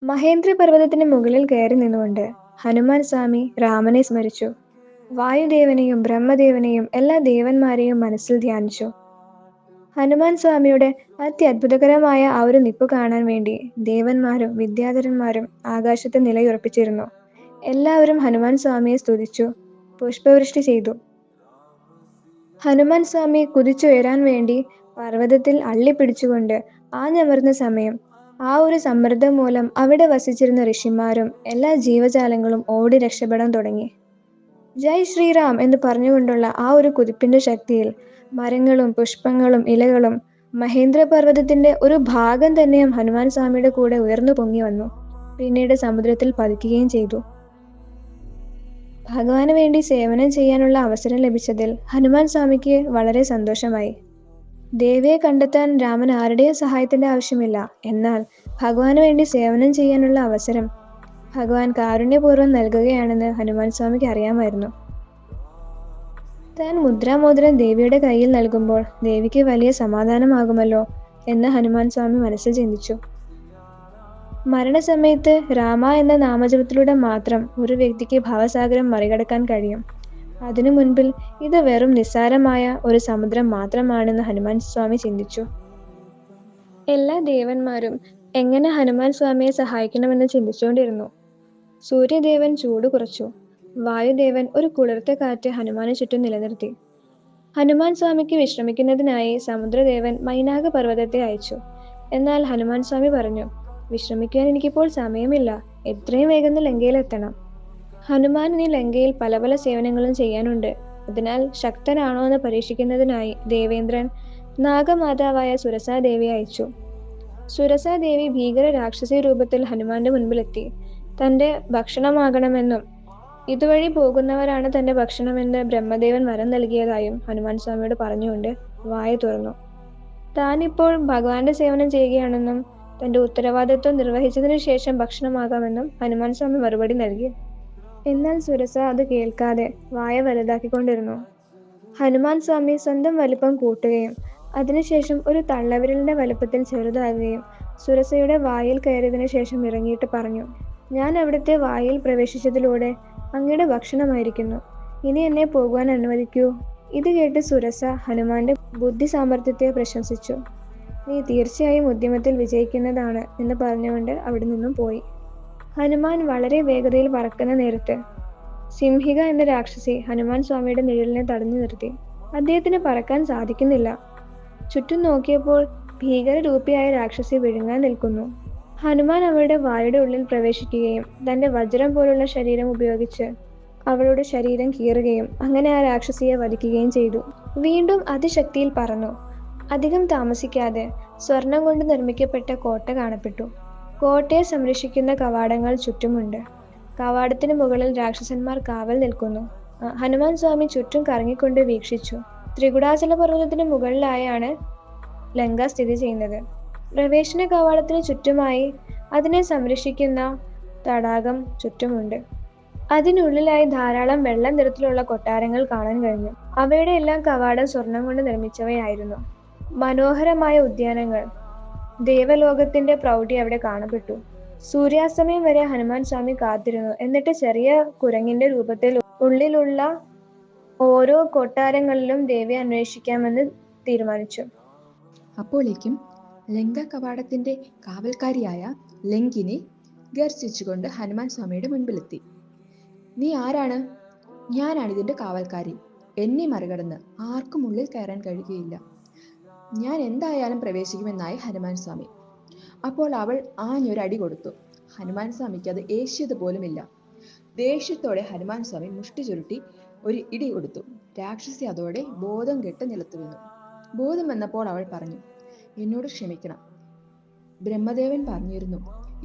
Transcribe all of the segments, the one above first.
മഹേന്ദ്രപർവ്വതത്തിന് മുകളിൽ കയറി നിന്നുകൊണ്ട് ഹനുമാൻ സ്വാമി രാമനെ സ്മരിച്ചു. വായുദേവനെയും ബ്രഹ്മദേവനെയും എല്ലാ ദേവന്മാരെയും മനസ്സിൽ ധ്യാനിച്ചു. ഹനുമാൻ സ്വാമിയുടെ അത്യത്ഭുതകരമായ ആ ഒരു നിപ്പ് കാണാൻ വേണ്ടി ദേവന്മാരും വിദ്യാധരന്മാരും ആകാശത്ത് നിലയുറപ്പിച്ചിരുന്നു. എല്ലാവരും ഹനുമാൻ സ്വാമിയെ സ്തുതിച്ചു, പുഷ്പവൃഷ്ടി ചെയ്തു. ഹനുമാൻ സ്വാമി കുതിച്ചുയരാൻ വേണ്ടി പർവ്വതത്തിൽ അള്ളിപ്പിടിച്ചുകൊണ്ട് ആഞ്ഞമർന്ന സമയം ആ ഒരു സമ്മർദ്ദം മൂലം അവിടെ വസിച്ചിരുന്ന ഋഷിമാരും എല്ലാ ജീവജാലങ്ങളും ഓടി രക്ഷപ്പെടാൻ തുടങ്ങി. ജയ് ശ്രീറാം എന്ന് പറഞ്ഞുകൊണ്ടുള്ള ആ ഒരു കുതിപ്പിന്റെ ശക്തിയിൽ മരങ്ങളും പുഷ്പങ്ങളും ഇലകളും മഹേന്ദ്രപർവ്വതത്തിന്റെ ഒരു ഭാഗം തന്നെയും ഹനുമാൻ സ്വാമിയുടെ കൂടെ ഉയർന്നു പൊങ്ങി വന്നു. പിന്നീട് സമുദ്രത്തിൽ പതിക്കുകയും ചെയ്തു. ഭഗവാന് വേണ്ടി സേവനം ചെയ്യാനുള്ള അവസരം ലഭിച്ചതിൽ ഹനുമാൻ സ്വാമിക്ക് വളരെ സന്തോഷമായി. ദേവിയെ കണ്ടെത്താൻ രാമൻ ആരുടെയും സഹായത്തിന്റെ ആവശ്യമില്ല. എന്നാൽ ഭഗവാന് വേണ്ടി സേവനം ചെയ്യാനുള്ള അവസരം ഭഗവാൻ കാരുണ്യപൂർവ്വം നൽകുകയാണെന്ന് ഹനുമാൻ സ്വാമിക്ക് അറിയാമായിരുന്നു. താൻ മുദ്രാമോതിരം ദേവിയുടെ കയ്യിൽ നൽകുമ്പോൾ ദേവിക്ക് വലിയ സമാധാനമാകുമല്ലോ എന്ന് ഹനുമാൻ സ്വാമി മനസ്സിൽ ചിന്തിച്ചു. മരണസമയത്ത് രാമ എന്ന നാമജപത്തിലൂടെ മാത്രം ഒരു വ്യക്തിക്ക് ഭവസാഗരം മറികടക്കാൻ കഴിയും. അതിനു മുൻപിൽ ഇത് വെറും നിസ്സാരമായ ഒരു സമുദ്രം മാത്രമാണെന്ന് ഹനുമാൻ സ്വാമി ചിന്തിച്ചു. എല്ലാ ദേവന്മാരും എങ്ങനെ ഹനുമാൻ സ്വാമിയെ സഹായിക്കണമെന്ന് ചിന്തിച്ചുകൊണ്ടിരുന്നു. സൂര്യദേവൻ ചൂട് കുറച്ചു. വായുദേവൻ ഒരു കുളിർത്ത കാറ്റ് ഹനുമാന് ചുറ്റും നിലനിർത്തി. ഹനുമാൻ സ്വാമിക്ക് വിശ്രമിക്കുന്നതിനായി സമുദ്രദേവൻ മൈനാക പർവ്വതത്തെ അയച്ചു. എന്നാൽ ഹനുമാൻ സ്വാമി പറഞ്ഞു, വിശ്രമിക്കാൻ എനിക്കിപ്പോൾ സമയമില്ല, എത്രയും വേഗം ലങ്കയിലെത്തണം. ഹനുമാൻ ഇനി ലങ്കയിൽ പല പല സേവനങ്ങളും ചെയ്യാനുണ്ട്. അതിനാൽ ശക്തനാണോ എന്ന് പരീക്ഷിക്കുന്നതിനായി ദേവേന്ദ്രൻ നാഗമാതാവായ സുരസാദേവിയെ അയച്ചു. സുരസാദേവി ഭീകര രാക്ഷസി രൂപത്തിൽ ഹനുമാന്റെ മുൻപിലെത്തി. തന്റെ ഭക്ഷണമാകണമെന്നും ഇതുവഴി പോകുന്നവരാണ് തന്റെ ഭക്ഷണമെന്ന് ബ്രഹ്മദേവൻ വരം നൽകിയതായും ഹനുമാൻ സ്വാമിയോട് പറഞ്ഞുകൊണ്ട് വായ തുറന്നു. താനിപ്പോൾ ഭഗവാന്റെ സേവനം ചെയ്യുകയാണെന്നും തന്റെ ഉത്തരവാദിത്വം നിർവഹിച്ചതിനു ശേഷം ഭക്ഷണമാകാമെന്നും ഹനുമാൻ സ്വാമി മറുപടി നൽകി. എന്നാൽ സുരസ അത് കേൾക്കാതെ വായ വലുതാക്കിക്കൊണ്ടിരുന്നു. ഹനുമാൻ സ്വാമി സ്വന്തം വലിപ്പം കൂട്ടുകയും അതിനുശേഷം ഒരു തള്ളവിരലിന്റെ വലുപ്പത്തിൽ ചെറുതാകുകയും സുരസയുടെ വായിൽ കയറിയതിനു ശേഷം ഇറങ്ങിയിട്ട് പറഞ്ഞു, ഞാൻ അവിടുത്തെ വായിൽ പ്രവേശിച്ചതിലൂടെ അങ്ങയുടെ ഭക്ഷണമായിരിക്കുന്നു. ഇനി എന്നെ പോകുവാൻ അനുവദിക്കൂ. ഇത് കേട്ട് സുരസ ഹനുമാന്റെ ബുദ്ധി സാമർഥ്യത്തെ പ്രശംസിച്ചു. നീ തീർച്ചയായും ഉദ്യമത്തിൽ വിജയിക്കുന്നതാണ് എന്ന് പറഞ്ഞുകൊണ്ട് അവിടെ നിന്നും പോയി. ഹനുമാൻ വളരെ വേഗതയിൽ പറക്കുന്ന നേരത്ത് സിംഹിക എന്ന രാക്ഷസി ഹനുമാൻ സ്വാമിയുടെ നിഴലിനെ തടഞ്ഞു നിർത്തി. അദ്ദേഹത്തിന് പറക്കാൻ സാധിക്കുന്നില്ല. ചുറ്റും നോക്കിയപ്പോൾ ഭീകരരൂപിയായ രാക്ഷസി വിഴുങ്ങാൻ നിൽക്കുന്നു. ഹനുമാൻ അവളുടെ വായുടെ ഉള്ളിൽ പ്രവേശിക്കുകയും തന്റെ വജ്രം പോലുള്ള ശരീരം ഉപയോഗിച്ച് അവളുടെ ശരീരം കീറുകയും അങ്ങനെ ആ രാക്ഷസിയെ വധിക്കുകയും ചെയ്തു. വീണ്ടും അതിശക്തിയിൽ പറന്നു. അധികം താമസിക്കാതെ സ്വർണം കൊണ്ട് നിർമ്മിക്കപ്പെട്ട കോട്ട കാണപ്പെട്ടു. കോട്ടയെ സംരക്ഷിക്കുന്ന കവാടങ്ങൾ ചുറ്റുമുണ്ട്. കവാടത്തിന് മുകളിൽ രാക്ഷസന്മാർ കാവൽ നിൽക്കുന്നു. ഹനുമാൻ സ്വാമി ചുറ്റും കറങ്ങിക്കൊണ്ട് വീക്ഷിച്ചു. ത്രികുടാചല പർവ്വതത്തിന് മുകളിലായാണ് ലങ്ക സ്ഥിതി ചെയ്യുന്നത്. പ്രവേശന കവാടത്തിന് ചുറ്റുമായി അതിനെ സംരക്ഷിക്കുന്ന തടാകം ചുറ്റുമുണ്ട്. അതിനുള്ളിലായി ധാരാളം വെള്ള നിറത്തിലുള്ള കൊട്ടാരങ്ങൾ കാണാൻ കഴിഞ്ഞു. അവയുടെ എല്ലാം കവാടം സ്വർണം കൊണ്ട് നിർമ്മിച്ചവയായിരുന്നു. മനോഹരമായ ഉദ്യാനങ്ങൾ, ദേവലോകത്തിന്റെ പ്രൗഢി അവിടെ കാണപ്പെട്ടു. സൂര്യാസ്തമയം വരെ ഹനുമാൻ സ്വാമി കാത്തിരുന്നു. എന്നിട്ട് ചെറിയ കുരങ്ങിന്റെ രൂപത്തിൽ ഉള്ളിലുള്ള ഓരോ കൊട്ടാരങ്ങളിലും ദേവിയെ അന്വേഷിക്കാമെന്ന് തീരുമാനിച്ചു. അപ്പോഴേക്കും ലങ്ക കവാടത്തിന്റെ കാവൽക്കാരിയായ ലങ്കിനി ഗർജിച്ചുകൊണ്ട് ഹനുമാൻ സ്വാമിയുടെ മുൻപിലെത്തി. നീ ആരാണ്? ഞാനാണ് ഇതിന്റെ കാവൽക്കാരി. എന്നെ മറികടന്ന് ആർക്കും ഉള്ളിൽ കയറാൻ കഴിയുകയില്ല. ഞാൻ എന്തായാലും പ്രവേശിക്കുമെന്നായി ഹനുമാൻ സ്വാമി. അപ്പോൾ അവൾ ആഞ്ഞൊരടി കൊടുത്തു. ഹനുമാൻ സ്വാമിക്ക് അത് ഏഷ്യത് പോലുമില്ല. ദേഷ്യത്തോടെ ഹനുമാൻ സ്വാമി മുഷ്ടി ചുരുട്ടി ഒരു ഇടി കൊടുത്തു. രാക്ഷസി അതോടെ ബോധം കെട്ട് നിലത്തു വീണു. ബോധം വന്നപ്പോൾ അവൾ പറഞ്ഞു, എന്നോട് ക്ഷമിക്കണം. ബ്രഹ്മദേവൻ പറഞ്ഞിരുന്നു,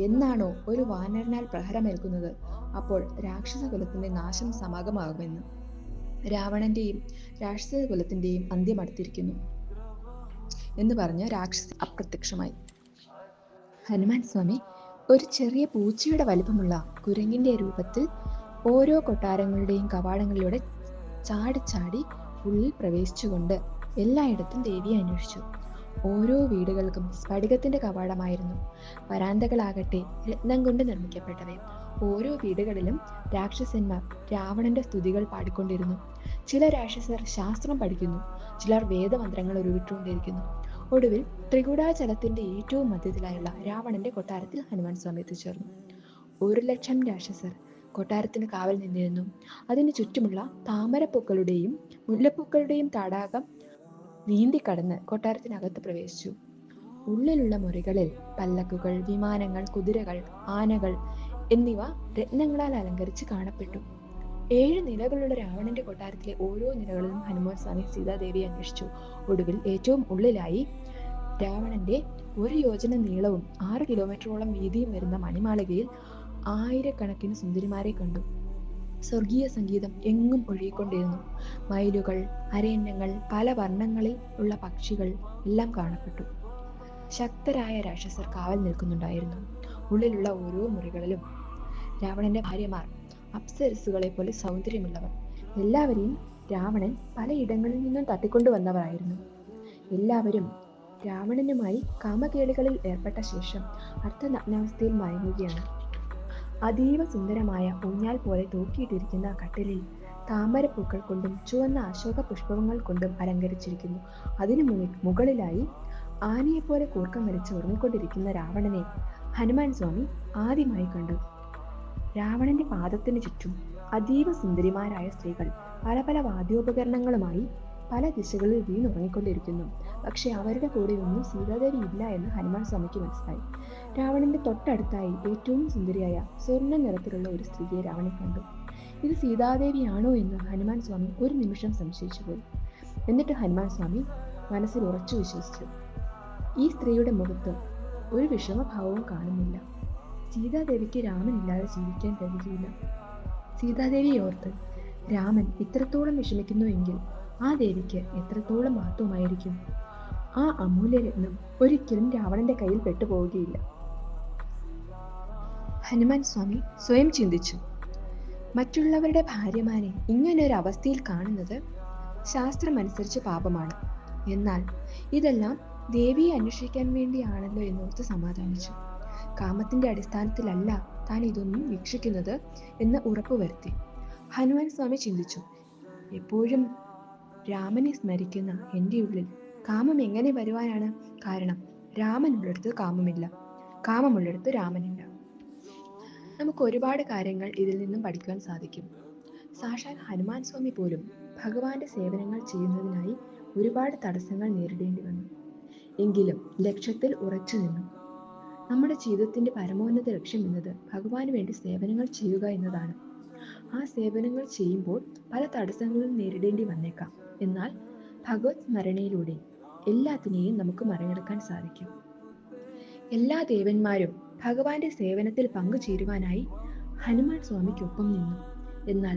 എന്നാണോ ഒരു വാനരനാൽ പ്രഹരമേൽക്കുന്നത് അപ്പോൾ രാക്ഷസ കുലത്തിന്റെ നാശം സമാഗമാകുമെന്ന്. രാവണന്റെയും രാക്ഷസ കുലത്തിന്റെയും അന്ത്യം അടുത്തിരിക്കുന്നു എന്ന് പറഞ്ഞ് രാക്ഷസി അപ്രത്യക്ഷമായി. ഹനുമാൻ സ്വാമി ഒരു ചെറിയ പൂച്ചയുടെ വലിപ്പമുള്ള കുരങ്ങിന്റെ രൂപത്തിൽ ഓരോ കൊട്ടാരങ്ങളുടെയും കവാടങ്ങളിലൂടെ ചാടി ചാടി ഉള്ളിൽ പ്രവേശിച്ചുകൊണ്ട് എല്ലായിടത്തും ദേവിയെ അന്വേഷിച്ചു. ഓരോ വീടുകൾക്കും സ്ഫടികത്തിന്റെ കവാടമായിരുന്നു. വരാന്തകളാകട്ടെ രത്നം കൊണ്ട് നിർമ്മിക്കപ്പെട്ടവയും. ഓരോ വീടുകളിലും രാക്ഷസന്മാർ രാവണന്റെ സ്തുതികൾ പാടിക്കൊണ്ടിരുന്നു. ചില രാക്ഷസർ ശാസ്ത്രം പഠിക്കുന്നു, ചിലർ വേദമന്ത്രങ്ങൾ ഉരുവിട്ടുകൊണ്ടിരിക്കുന്നു. ഒടുവിൽ ത്രികുടാചലത്തിന്റെ ഏറ്റവും മധ്യത്തിലായുള്ള രാവണന്റെ കൊട്ടാരത്തിൽ ഹനുമാൻ സ്വാമി എത്തിച്ചേർന്നു. 1,00,000 രാക്ഷസർ കൊട്ടാരത്തിന് കാവൽ നിന്നിരുന്നു. അതിന് ചുറ്റുമുള്ള താമരപ്പൂക്കളുടെയും മുല്ലപ്പൂക്കളുടെയും തടാകം നീന്തിക്കടന്ന് കൊട്ടാരത്തിനകത്ത് പ്രവേശിച്ചു. ഉള്ളിലുള്ള മുറികളിൽ പല്ലക്കുകൾ, വിമാനങ്ങൾ, കുതിരകൾ, ആനകൾ എന്നിവ രത്നങ്ങളാൽ അലങ്കരിച്ച് കാണപ്പെട്ടു. 7 നിലകളുള്ള രാവണന്റെ കൊട്ടാരത്തിലെ ഓരോ നിലകളിലും ഹനുമാൻ സ്വാമി സീതാദേവിയെ അന്വേഷിച്ചു. ഒടുവിൽ ഏറ്റവും ഉള്ളിലായി രാവണന്റെ 1 യോജന നീളവും 6 കിലോമീറ്ററോളം വീതിയും വരുന്ന മണിമാളികയിൽ ആയിരക്കണക്കിന് സുന്ദരിമാരെ കണ്ടു. സ്വർഗീയ സംഗീതം എങ്ങും ഒഴുകിക്കൊണ്ടിരുന്നു. മയിലുകൾ, അരയന്നങ്ങൾ, പല വർണ്ണങ്ങളിൽ ഉള്ള പക്ഷികൾ എല്ലാം കാണപ്പെട്ടു. ശക്തരായ രാക്ഷസർ കാവൽ നിൽക്കുന്നുണ്ടായിരുന്നു. ഉള്ളിലുള്ള ഓരോ മുറികളിലും രാവണന്റെ ഭാര്യമാർ അപ്സരസുകളെ പോലെ സൗന്ദര്യമുള്ളവർ. എല്ലാവരെയും രാവണൻ പലയിടങ്ങളിൽ നിന്നും തട്ടിക്കൊണ്ടുവന്നവരായിരുന്നു. എല്ലാവരും രാവണനുമായി കാമകേളികളിൽ ഏർപ്പെട്ട ശേഷം അർദ്ധനഗ്നാവസ്ഥയിൽ മയങ്ങുകയാണ്. അതീവ സുന്ദരമായ ഊഞ്ഞാൽ പോലെ തൂക്കിയിട്ടിരിക്കുന്ന കട്ടിലിൽ താമരപ്പൂക്കൾ കൊണ്ടും ചുവന്ന അശോക പുഷ്പങ്ങൾ കൊണ്ടും അലങ്കരിച്ചിരിക്കുന്നു. അതിനു മുകളിലായി ആനയെപ്പോലെ കൂർക്കം വലിച്ച് ഉറങ്ങിക്കൊണ്ടിരിക്കുന്ന രാവണനെ ഹനുമാൻ സ്വാമി ആദ്യമായി കണ്ടു. രാവണന്റെ പാദത്തിന് ചുറ്റും അതീവ സുന്ദരിമാരായ സ്ത്രീകൾ പല പല വാദ്യോപകരണങ്ങളുമായി പല ദിശകളിൽ വീണുറങ്ങിക്കൊണ്ടിരിക്കുന്നു. പക്ഷെ അവരുടെ കൂടെ ഒന്നും സീതാദേവി ഇല്ല എന്ന് ഹനുമാൻ സ്വാമിക്ക് മനസ്സിലായി. രാവണന്റെ തൊട്ടടുത്തായി ഏറ്റവും സുന്ദരിയായ സ്വർണ്ണ നിറത്തിലുള്ള ഒരു സ്ത്രീയെ രാവണൻ കണ്ടു. ഇത് സീതാദേവിയാണോ എന്ന് ഹനുമാൻ സ്വാമി ഒരു നിമിഷം സംശയിച്ചു പോയി. എന്നിട്ട് ഹനുമാൻ സ്വാമി മനസ്സിൽ ഉറച്ചു വിശ്വസിച്ചു, ഈ സ്ത്രീയുടെ മുഖത്ത് ഒരു വിഷമഭാവവും കാണുന്നില്ല. സീതാദേവിക്ക് രാമനില്ലാതെ ജീവിക്കാൻ കഴിയുകയില്ല. സീതാദേവിയെ ഓർത്ത് രാമൻ ഇത്രത്തോളം വിഷമിക്കുന്നു എങ്കിൽ ആ ദേവിക്ക് എത്രത്തോളം മഹത്വമായിരിക്കും. ആ അമൂല്യരത്നം ഒരിക്കലും രാവണന്റെ കയ്യിൽ പെട്ടുപോവുകയില്ല. ഹനുമാൻ സ്വാമി സ്വയം ചിന്തിച്ചു. മറ്റുള്ളവരുടെ ഭാര്യമാരെ ഇങ്ങനെ ഒരു അവസ്ഥയിൽ കാണുന്നത് ശാസ്ത്രമനുസരിച്ച് പാപമാണ്. എന്നാൽ ഇതെല്ലാം ദേവിയെ അന്വേഷിക്കാൻ വേണ്ടിയാണല്ലോ എന്നോർത്ത് സമാധാനിച്ചു. കാമത്തിന്റെ അടിസ്ഥാനത്തിലല്ല താൻ ഇതൊന്നും വീക്ഷിക്കുന്നത് എന്ന് ഉറപ്പുവരുത്തി. ഹനുമാൻ സ്വാമി ചിന്തിച്ചു, എപ്പോഴും രാമനെ സ്മരിക്കുന്ന എൻ്റെ ഉള്ളിൽ കാമം എങ്ങനെ വരുവാനാണ്? കാരണം രാമനുള്ളിടത്ത് കാമമില്ല, കാമമുള്ളിടത്ത് രാമനില്ല. നമുക്ക് ഒരുപാട് കാര്യങ്ങൾ ഇതിൽ നിന്നും പഠിക്കുവാൻ സാധിക്കും. സാക്ഷാൽ ഹനുമാൻ സ്വാമി പോലും ഭഗവാന്റെ സേവനങ്ങൾ ചെയ്യുന്നതിനായി ഒരുപാട് തടസ്സങ്ങൾ നേരിടേണ്ടി വന്നു. എങ്കിലും ലക്ഷ്യത്തിൽ ഉറച്ചു നിന്നു. നമ്മുടെ ജീവിതത്തിന്റെ പരമോന്നത ലക്ഷ്യം എന്നത് ഭഗവാന് വേണ്ടി സേവനങ്ങൾ ചെയ്യുക എന്നതാണ്. ആ സേവനങ്ങൾ ചെയ്യുമ്പോൾ പല തടസ്സങ്ങളും നേരിടേണ്ടി വന്നേക്കാം. എന്നാൽ ഭഗവത് സ്മരണയിലൂടെ എല്ലാത്തിനെയും നമുക്ക് മറികടക്കാൻ സാധിക്കും. എല്ലാ ദേവന്മാരും ഭഗവാന്റെ സേവനത്തിൽ പങ്കുചേരുവാനായി ഹനുമാൻ സ്വാമിക്കൊപ്പം നിന്നു. എന്നാൽ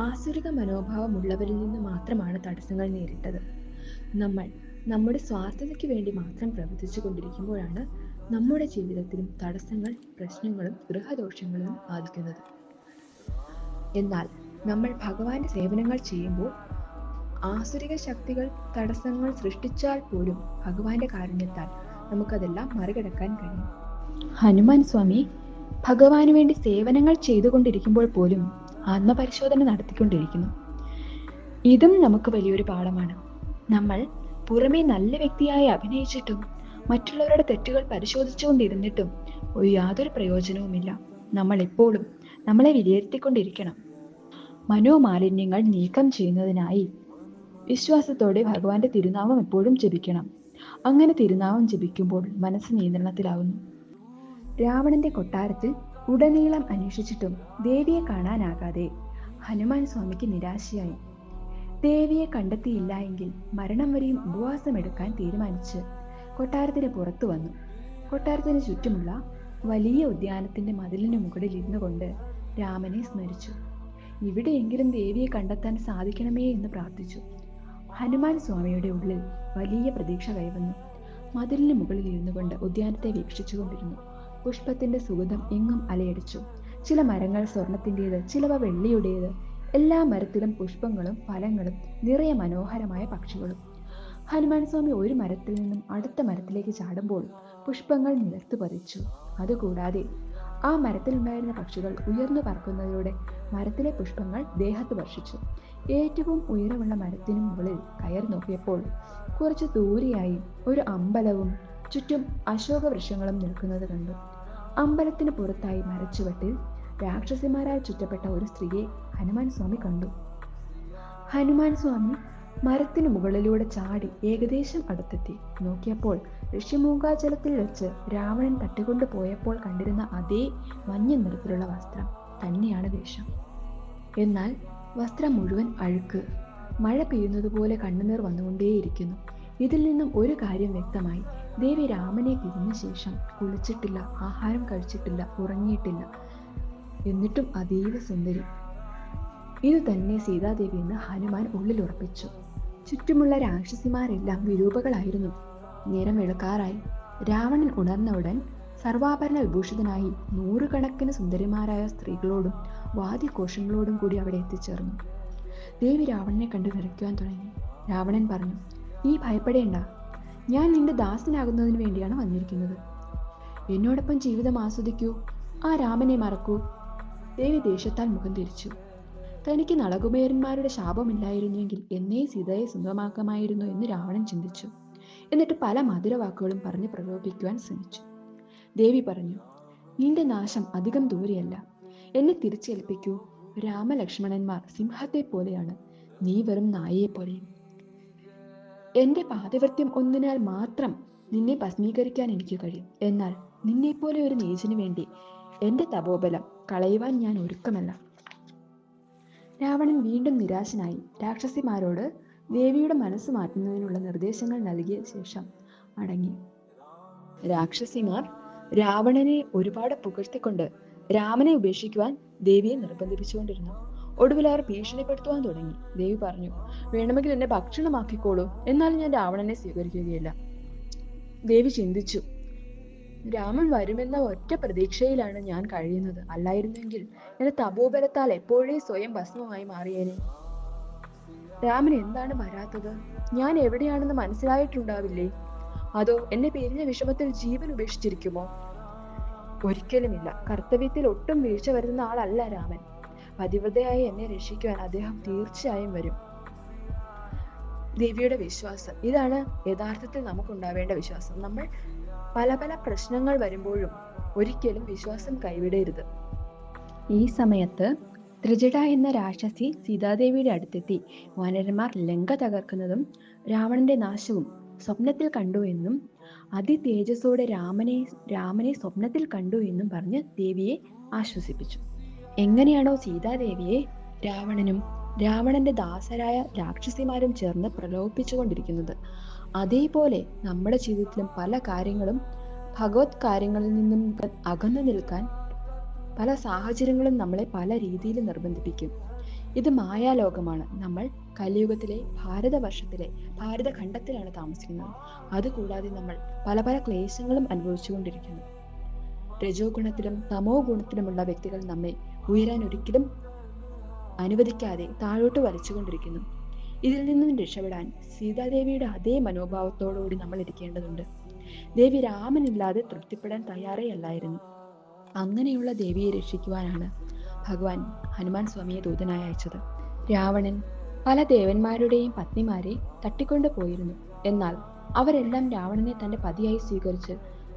ആസുരിക മനോഭാവമുള്ളവരിൽ നിന്ന് മാത്രമാണ് തടസ്സങ്ങൾ നേരിട്ടത്. നമ്മൾ നമ്മുടെ സ്വാർത്ഥതയ്ക്ക് വേണ്ടി മാത്രം പ്രവർത്തിച്ചു കൊണ്ടിരിക്കുമ്പോഴാണ് നമ്മുടെ ജീവിതത്തിലും തടസ്സങ്ങൾ, പ്രശ്നങ്ങളും ഗൃഹദോഷങ്ങളും ബാധിക്കുന്നത്. എന്നാൽ നമ്മൾ ഭഗവാന്റെ സേവനങ്ങൾ ചെയ്യുമ്പോൾ ആസുരിക ശക്തികൾ തടസ്സങ്ങൾ സൃഷ്ടിച്ചാൽ പോലും ഭഗവാന്റെ കാരുണ്യത്താൽ നമുക്കതെല്ലാം മറികടക്കാൻ കഴിയും. ഹനുമാൻ സ്വാമി ഭഗവാന് വേണ്ടി സേവനങ്ങൾ ചെയ്തുകൊണ്ടിരിക്കുമ്പോൾ പോലും ആത്മപരിശോധന നടത്തിക്കൊണ്ടിരിക്കുന്നു. ഇതും നമുക്ക് വലിയൊരു പാഠമാണ്. നമ്മൾ പുറമേ നല്ല വ്യക്തിയായി അഭിനയിച്ചിട്ടും മറ്റുള്ളവരുടെ തെറ്റുകൾ പരിശോധിച്ചുകൊണ്ടിരുന്നിട്ടും യാതൊരു പ്രയോജനവുമില്ല. നമ്മൾ എപ്പോഴും നമ്മളെ വിലയിരുത്തിക്കൊണ്ടിരിക്കണം. മനോമാലിന്യങ്ങൾ നീക്കം ചെയ്യുന്നതിനായി വിശ്വാസത്തോടെ ഭഗവാന്റെ തിരുനാമം എപ്പോഴും ജപിക്കണം. അങ്ങനെ തിരുനാമം ജപിക്കുമ്പോൾ മനസ്സ് നിയന്ത്രണത്തിലാവുന്നു. രാവണന്റെ കൊട്ടാരത്തിൽ ഉടനീളം അന്വേഷിച്ചിട്ടും ദേവിയെ കാണാനാകാതെ ഹനുമാൻ സ്വാമിക്ക് നിരാശയായി. ദേവിയെ കണ്ടെത്തിയില്ല എങ്കിൽ മരണം വരെയും ഉപവാസമെടുക്കാൻ തീരുമാനിച്ച് കൊട്ടാരത്തിന് പുറത്തു വന്നു. കൊട്ടാരത്തിന് ചുറ്റുമുള്ള വലിയ ഉദ്യാനത്തിന്റെ മതിലിന് മുകളിൽ ഇരുന്നു കൊണ്ട് രാമനെ സ്മരിച്ചു. ഇവിടെയെങ്കിലും ദേവിയെ കണ്ടെത്താൻ സാധിക്കണമേ എന്ന് പ്രാർത്ഥിച്ചു. ഹനുമാൻ സ്വാമിയുടെ ഉള്ളിൽ വലിയ പ്രതീക്ഷ കൈവന്നു. മതിലിന് മുകളിൽ ഇരുന്നു കൊണ്ട് ഉദ്യാനത്തെ വീക്ഷിച്ചുകൊണ്ടിരുന്നു. പുഷ്പത്തിന്റെ സുഗന്ധം എങ്ങും അലയടിച്ചു. ചില മരങ്ങൾ സ്വർണത്തിൻ്റെത്, ചിലവ വെള്ളിയുടേത്. എല്ലാ മരത്തിലും പുഷ്പങ്ങളും ഫലങ്ങളും, നിറയെ മനോഹരമായ പക്ഷികളും. ഹനുമാൻ സ്വാമി ഒരു മരത്തിൽ നിന്നും അടുത്ത മരത്തിലേക്ക് ചാടുമ്പോൾ പുഷ്പങ്ങൾ നിലത്ത് പതിച്ചു. അതുകൂടാതെ ആ മരത്തിലുണ്ടായിരുന്ന പക്ഷികൾ ഉയർന്നു പറക്കുന്നതിലൂടെ മരത്തിലെ പുഷ്പങ്ങൾ ദേഹത്ത് വർഷിച്ചു. ഏറ്റവും ഉയരമുള്ള മരത്തിനു മുകളിൽ കയറി നോക്കിയപ്പോൾ കുറച്ച് ദൂരെയായി ഒരു അമ്പലവും ചുറ്റും അശോക വൃക്ഷങ്ങളും നിൽക്കുന്നത് കണ്ടു. അമ്പലത്തിന് പുറത്തായി മരച്ചുവട്ടിൽ രാക്ഷസിമാരാൽ ചുറ്റപ്പെട്ട ഒരു സ്ത്രീയെ ഹനുമാൻ സ്വാമി കണ്ടു. ഹനുമാൻ സ്വാമി മരത്തിനു മുകളിലൂടെ ചാടി ഏകദേശം അടുത്തെത്തി. നോക്കിയപ്പോൾ ഋഷിമൂകാചലത്തിൽ വെച്ച് രാവണൻ തട്ടിക്കൊണ്ടു പോയപ്പോൾ കണ്ടിരുന്ന അതേ മഞ്ഞ നിറത്തിലുള്ള വസ്ത്രം തന്നെയാണ് വേഷം. എന്നാൽ വസ്ത്രം മുഴുവൻ അഴുക്ക്. മഴ പെയ്യുന്നത് പോലെ കണ്ണുനീർ വന്നുകൊണ്ടേയിരിക്കുന്നു. ഇതിൽ നിന്നും ഒരു കാര്യം വ്യക്തമായി. ദേവി രാമനെ പിരിഞ്ഞ ശേഷം കുളിച്ചിട്ടില്ല, ആഹാരം കഴിച്ചിട്ടില്ല, ഉറങ്ങിയിട്ടില്ല. എന്നിട്ടും അതീവ സുന്ദരി. ഇത് തന്നെ സീതാദേവി എന്ന് ഹനുമാൻ ഉള്ളിൽ ഉറപ്പിച്ചു. ചുറ്റുമുള്ള രാക്ഷസിമാരെല്ലാം വിരൂപകളായിരുന്നു. നേരം വെളുക്കാറായി. രാവണൻ ഉണർന്ന ഉടൻ സർവാഭരണ വിഭൂഷിതനായി നൂറുകണക്കിന് സുന്ദരിമാരായ സ്ത്രീകളോടും വാദ്യഘോഷങ്ങളോടും കൂടി അവിടെ എത്തിച്ചേർന്നു. ദേവി രാവണനെ കണ്ടു വിറയ്ക്കുവാൻ തുടങ്ങി. രാവണൻ പറഞ്ഞു, നീ ഭയപ്പെടേണ്ട, ഞാൻ നിന്റെ ദാസനാകുന്നതിന് വേണ്ടിയാണ് വന്നിരിക്കുന്നത്. എന്നോടൊപ്പം ജീവിതം ആസ്വദിക്കൂ, ആ രാമനെ മറക്കൂ. ദേവി ദേഷ്യത്താൽ മുഖം തിരിച്ചു. തനിക്ക് നളകുബേരന്മാരുടെ ശാപമില്ലായിരുന്നുവെങ്കിൽ എന്നേ സീതയെ സ്വന്തമാക്കാമായിരുന്നു എന്ന് രാവണൻ ചിന്തിച്ചു. എന്നിട്ട് പല മധുരവാക്കുകളും പറഞ്ഞ് പ്രലോഭിപ്പിക്കുവാൻ ശ്രമിച്ചു. ദേവി പറഞ്ഞു, നിന്റെ നാശം അധികം ദൂരെയല്ല. എന്നെ തിരിച്ചേൽപ്പിക്കൂ. രാമലക്ഷ്മണന്മാർ സിംഹത്തെ പോലെയാണ്, നീ വെറും നായയെ പോലെയും. എന്റെ പാതിവൃത്യം ഒന്നിനാൽ മാത്രം നിന്നെ ഭസ്മീകരിക്കാൻ എനിക്ക് കഴിയും. എന്നാൽ നിന്നെപ്പോലെ ഒരു നീചന് വേണ്ടി എന്റെ തപോബലം കളയുവാൻ ഞാൻ ഒരുക്കമല്ല. രാവണൻ വീണ്ടും നിരാശനായി. രാക്ഷസിമാരോട് ദേവിയുടെ മനസ്സ് മാറ്റുന്നതിനുള്ള നിർദ്ദേശങ്ങൾ നൽകിയ ശേഷം അടങ്ങി. രാക്ഷസിമാർ രാവണനെ ഒരുപാട് പുകഴ്ത്തിക്കൊണ്ട് രാമനെ ഉപേക്ഷിക്കുവാൻ ദേവിയെ നിർബന്ധിപ്പിച്ചുകൊണ്ടിരുന്നു. ഒടുവിൽ അവർ ഭീഷണിപ്പെടുത്തുവാൻ തുടങ്ങി. ദേവി പറഞ്ഞു, വേണമെങ്കിൽ എന്നെ ഭക്ഷണമാക്കിക്കോളൂ, എന്നാലും ഞാൻ രാവണനെ സ്വീകരിക്കുകയില്ല. ദേവി ചിന്തിച്ചു, രാമൻ വരുമെന്ന ഒറ്റ പ്രതീക്ഷയിലാണ് ഞാൻ കഴിയുന്നത്. അല്ലായിരുന്നെങ്കിൽ എന്റെ തപോബലത്താൽ എപ്പോഴേ സ്വയം ഭസ്മമായി മാറിയേനെ. രാമൻ എന്താണ് വരാത്തത്? ഞാൻ എവിടെയാണെന്ന് മനസ്സിലായിട്ടുണ്ടാവില്ലേ? അതോ എന്നെ പിരിഞ്ഞ വിഷമത്തിൽ ജീവൻ ഉപേക്ഷിച്ചിരിക്കുമോ? ഒരിക്കലുമില്ല. കർത്തവ്യത്തിൽ ഒട്ടും വീഴ്ച വരുന്ന ആളല്ല രാമൻ. പതിവ്രതയായി എന്നെ രക്ഷിക്കുവാൻ അദ്ദേഹം തീർച്ചയായും വരും. ദേവിയുടെ വിശ്വാസം ഇതാണ് യഥാർത്ഥത്തിൽ നമുക്കുണ്ടാവേണ്ട വിശ്വാസം. നമ്മൾ പല പല പ്രശ്നങ്ങൾ വരുമ്പോഴും ഒരിക്കലും വിശ്വാസം കൈവിടരുത്. ഈ സമയത്ത് ത്രിജട എന്ന രാക്ഷസി സീതാദേവിയുടെ അടുത്തെത്തി വാനരന്മാർ ലങ്ക തകർക്കുന്നതും രാവണന്റെ നാശവും സ്വപ്നത്തിൽ കണ്ടു എന്നും അതിതേജസ്സോടെ രാമനെ സ്വപ്നത്തിൽ കണ്ടു എന്നും പറഞ്ഞ് ദേവിയെ ആശ്വസിപ്പിച്ചു. എങ്ങനെയാണോ സീതാദേവിയെ രാവണനും രാവണന്റെ ദാസരായ രാക്ഷസിമാരും ചേർന്ന് പ്രലോഭിപ്പിച്ചുകൊണ്ടിരിക്കുന്നത്, അതേപോലെ നമ്മുടെ ജീവിതത്തിലും പല കാര്യങ്ങളും ഭഗവത് കാര്യങ്ങളിൽ നിന്നും അകന്നു നിൽക്കാൻ പല സാഹചര്യങ്ങളും നമ്മളെ പല രീതിയിൽ നിർബന്ധിപ്പിക്കും. ഇത് മായാലോകമാണ്. നമ്മൾ കലിയുഗത്തിലെ ഭാരതഖണ്ഡത്തിലാണ് താമസിക്കുന്നത്. അതുകൂടാതെ നമ്മൾ പല പല ക്ലേശങ്ങളും അനുഭവിച്ചുകൊണ്ടിരിക്കുന്നു. രജോ ഗുണത്തിലും തമോ ഗുണത്തിലുമുള്ള വ്യക്തികൾ നമ്മെ ഉയരാൻ ഒരിക്കലും അനുവദിക്കാതെ താഴോട്ട് വലിച്ചുകൊണ്ടിരിക്കുന്നു. ഇതിൽ നിന്നും രക്ഷപ്പെടാൻ സീതാദേവിയുടെ അതേ മനോഭാവത്തോടുകൂടി നമ്മൾ ഇരിക്കേണ്ടതുണ്ട്. ദേവി രാമനില്ലാതെ തൃപ്തിപ്പെടാൻ തയ്യാറേ അല്ലായിരുന്നു. അങ്ങനെയുള്ള ദേവിയെ രക്ഷിക്കുവാനാണ് ഭഗവാൻ ഹനുമാൻ സ്വാമിയെ ദൂതനായി അയച്ചത്. രാവണൻ പല ദേവന്മാരുടെയും പത്നിമാരെ തട്ടിക്കൊണ്ടു പോയിരുന്നു. എന്നാൽ അവരെല്ലാം രാവണനെ തന്റെ പതിയായി സ്വീകരിച്ച്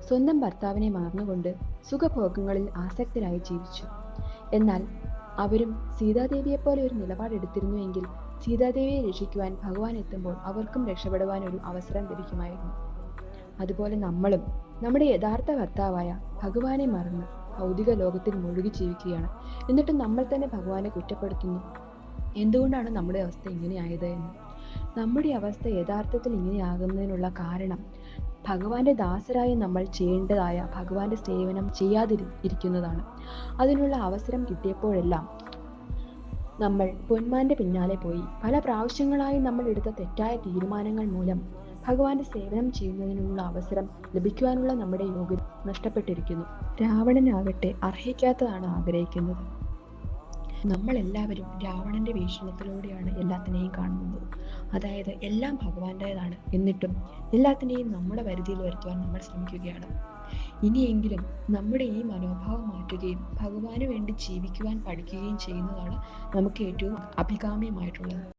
സ്വന്തം ഭർത്താവിനെ മറന്നുകൊണ്ട് സുഖഭോഗങ്ങളിൽ ആസക്തരായി ജീവിച്ചു. എന്നാൽ അവരും സീതാദേവിയെപ്പോലെ ഒരു നിലപാടെടുത്തിരുന്നുവെങ്കിൽ സീതാദേവിയെ രക്ഷിക്കുവാൻ ഭഗവാൻ എത്തുമ്പോൾ അവർക്കും രക്ഷപ്പെടുവാൻ ഒരു അവസരം ലഭിക്കുമായിരുന്നു. അതുപോലെ നമ്മളും നമ്മുടെ യഥാർത്ഥ ഭർത്താവായ ഭഗവാനെ മറന്ന് ഭൗതിക ലോകത്തിൽ മുഴുകി ജീവിക്കുകയാണ്. എന്നിട്ട് നമ്മൾ തന്നെ ഭഗവാനെ കുറ്റപ്പെടുത്തുന്നു. എന്തുകൊണ്ടാണ് നമ്മുടെ അവസ്ഥ ഇങ്ങനെയായത് എന്ന്. നമ്മുടെ അവസ്ഥ യഥാർത്ഥത്തിൽ ഇങ്ങനെയാകുന്നതിനുള്ള കാരണം ഭഗവാന്റെ ദാസരായി നമ്മൾ ചെയ്യേണ്ടതായ ഭഗവാന്റെ സേവനം ചെയ്യാതിരിക്കുന്നതാണ്. അതിനുള്ള അവസരം കിട്ടിയപ്പോഴെല്ലാം നമ്മൾ പൊന്മാന്റെ പിന്നാലെ പോയി. പല പ്രാവശ്യങ്ങളായി നമ്മൾ എടുത്ത തെറ്റായ തീരുമാനങ്ങൾ മൂലം ഭഗവാന്റെ സേവനം ചെയ്യുന്നതിനുള്ള അവസരം ലഭിക്കുവാനുള്ള നമ്മുടെ യോഗ്യത നഷ്ടപ്പെട്ടിരിക്കുന്നു. രാവണനാകട്ടെ അർഹിക്കാത്തതാണ് ആഗ്രഹിക്കുന്നത്. നമ്മളെല്ലാവരും രാവണന്റെ വീക്ഷണത്തിലൂടെയാണ് എല്ലാത്തിനെയും കാണുന്നത്. അതായത് എല്ലാം ഭഗവാന്റേതാണ്, എന്നിട്ടും എല്ലാത്തിനെയും നമ്മുടെ പരിധിയിൽ വരുത്തുവാൻ നമ്മൾ ശ്രമിക്കുകയാണ്. ഇനിയെങ്കിലും നമ്മുടെ ഈ മനോഭാവം മാറ്റുകയും ഭഗവാന് വേണ്ടി ജീവിക്കുവാൻ പഠിക്കുകയും ചെയ്യുന്നതാണ് നമുക്ക് ഏറ്റവും അഭികാമ്യമായിട്ടുള്ളത്.